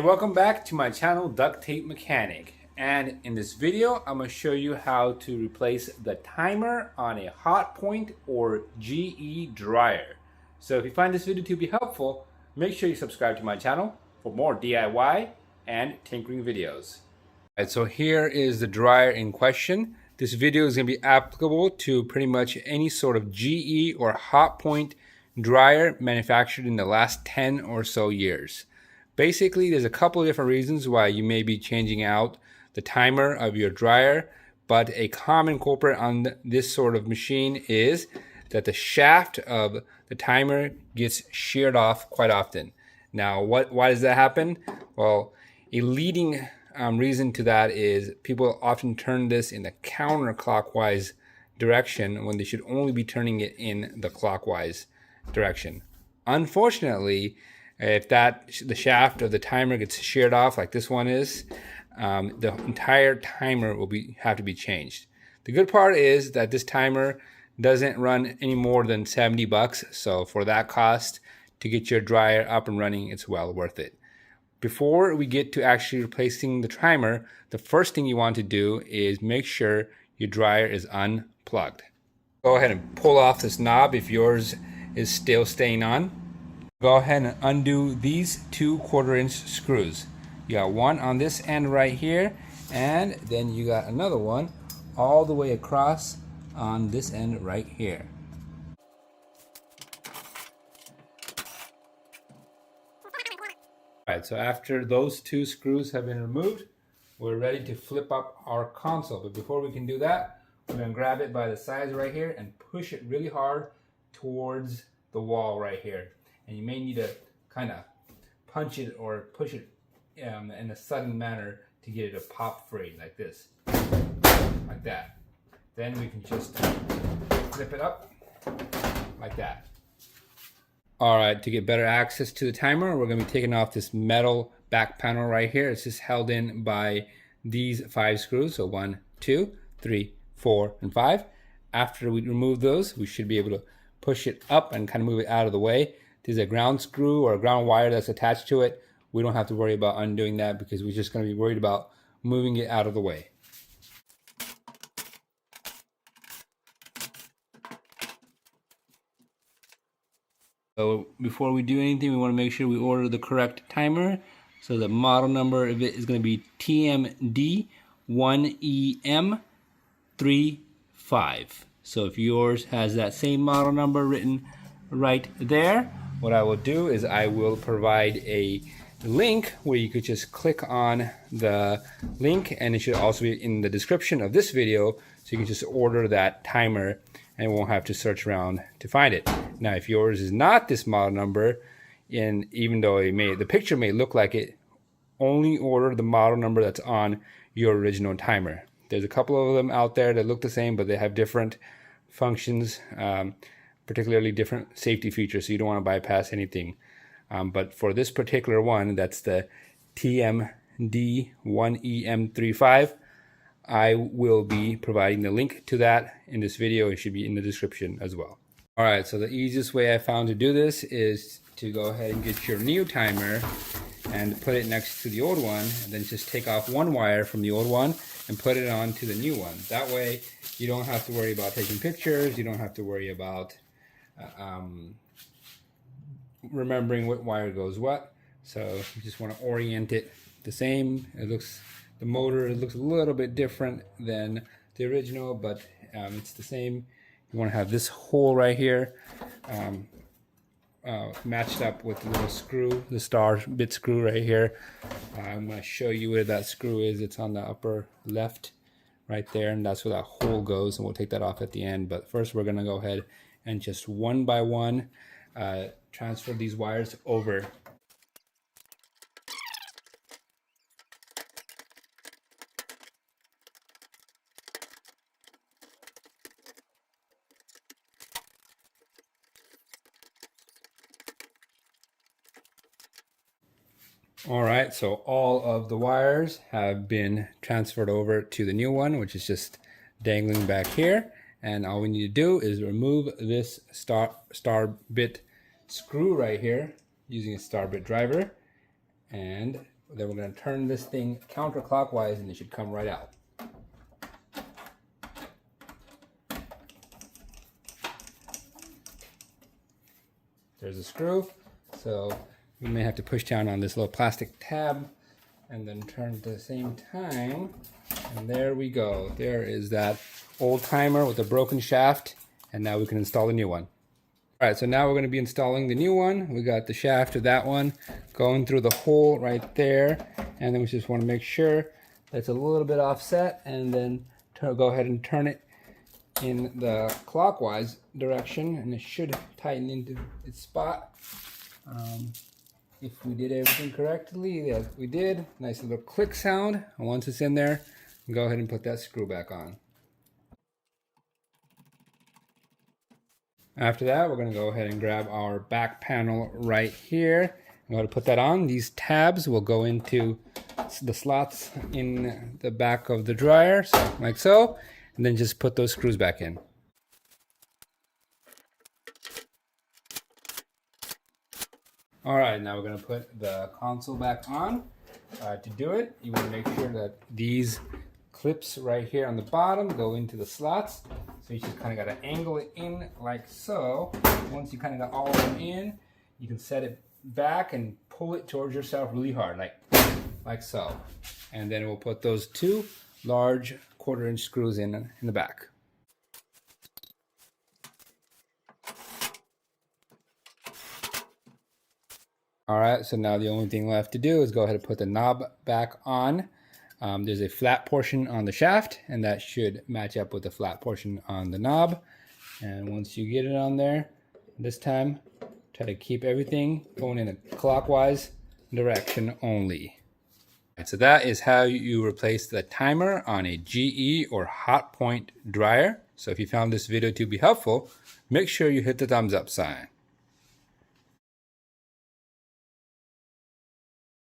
Welcome back to my channel, Duct Tape Mechanic, and in this video I'm going to show you how to replace the timer on a Hotpoint or GE dryer. So if you find this video to be helpful, make sure you subscribe to my channel for more DIY and tinkering videos. Alright, so here is the dryer in question. This video is going to be applicable to pretty much any sort of GE or Hotpoint dryer manufactured in the last 10 or so years. Basically, there's a couple of different reasons why you may be changing out the timer of your dryer, but a common culprit on this sort of machine is that the shaft of the timer gets sheared off quite often. Now, why does that happen? Well, a leading reason to that is people often turn this in the counterclockwise direction when they should only be turning it in the clockwise direction. Unfortunately, if the shaft of the timer gets sheared off like this one is, the entire timer will have to be changed. The good part is that this timer doesn't run any more than $70, so for that cost to get your dryer up and running, it's well worth it. Before we get to actually replacing the timer, the first thing you want to do is make sure your dryer is unplugged. Go ahead and pull off this knob if yours is still staying on. Go ahead and undo these 2 1/4-inch screws. You got one on this end right here, and then you got another one all the way across on this end right here. Alright, so after those 2 screws have been removed, we're ready to flip up our console. But before we can do that, we're going to grab it by the sides right here and push it really hard towards the wall right here. And you may need to kind of punch it or push it in a sudden manner to get it to pop free, like this, like that. Then we can just flip it up like that. Alright, to get better access to the timer, we're going to be taking off this metal back panel right here. It's just held in by these 5 screws, so 1, 2, 3, 4, and 5. After we remove those, we should be able to push it up and kind of move it out of the way. There's a ground screw or a ground wire that's attached to it. We don't have to worry about undoing that because we're just going to be worried about moving it out of the way. So before we do anything, we want to make sure we order the correct timer. So the model number of it is going to be TMD1EM35. So if yours has that same model number written right there, what I will do is I will provide a link where you could just click on the link, and it should also be in the description of this video, so you can just order that timer and won't have to search around to find it. Now, if yours is not this model number, and even though the picture may look like it, only order the model number that's on your original timer. There's a couple of them out there that look the same, but they have different functions, particularly different safety features, so you don't want to bypass anything. But for this particular one, that's the TMD1EM35, I will be providing the link to that in this video. It should be in the description as well. Alright, so the easiest way I found to do this is to go ahead and get your new timer and put it next to the old one, and then just take off one wire from the old one and put it on to the new one. That way you don't have to worry about taking pictures, you don't have to worry about remembering what wire goes what. So you just want to orient it the same. The motor looks a little bit different than the original, but it's the same. You want to have this hole right here matched up with the little screw, the star bit screw right here. I'm going to show you where that screw is. It's on the upper left right there, and that's where that hole goes, and we'll take that off at the end. But first we're going to go ahead and just one by one transfer these wires over. Alright, so all of the wires have been transferred over to the new one, which is just dangling back here. And all we need to do is remove this star bit screw right here using a star bit driver, and Then we're going to turn this thing counterclockwise and it should come right out. There's a screw, so you may have to push down on this little plastic tab and then turn at the same time. And there we go. There is that old timer with a broken shaft, and now we can install the new one. All right, so now we're going to be installing the new one. We got the shaft of that one going through the hole right there, and then we just want to make sure that it's a little bit offset, and then go ahead and turn it in the clockwise direction, and it should tighten into its spot. If we did everything correctly, yes, we did. Nice little click sound. And once it's in there, go ahead and put that screw back on. After that, we're going to go ahead and grab our back panel right here. I'm going to put that on. These tabs will go into the slots in the back of the dryer, so, like so, and then just put those screws back in. All right, now we're going to put the console back on. To do it, you want to make sure that these clips right here on the bottom go into the slots. So you just kind of got to angle it in like so. Once you kind of got all of them in, you can set it back and pull it towards yourself really hard, like so. And then we'll put those two large 1/4" screws in the back. All right, so now the only thing left to do is go ahead and put the knob back on. There's a flat portion on the shaft, and that should match up with the flat portion on the knob. And once you get it on there, this time, try to keep everything going in a clockwise direction only. Right, so that is how you replace the timer on a GE or Hotpoint dryer. So if you found this video to be helpful, make sure you hit the thumbs up sign.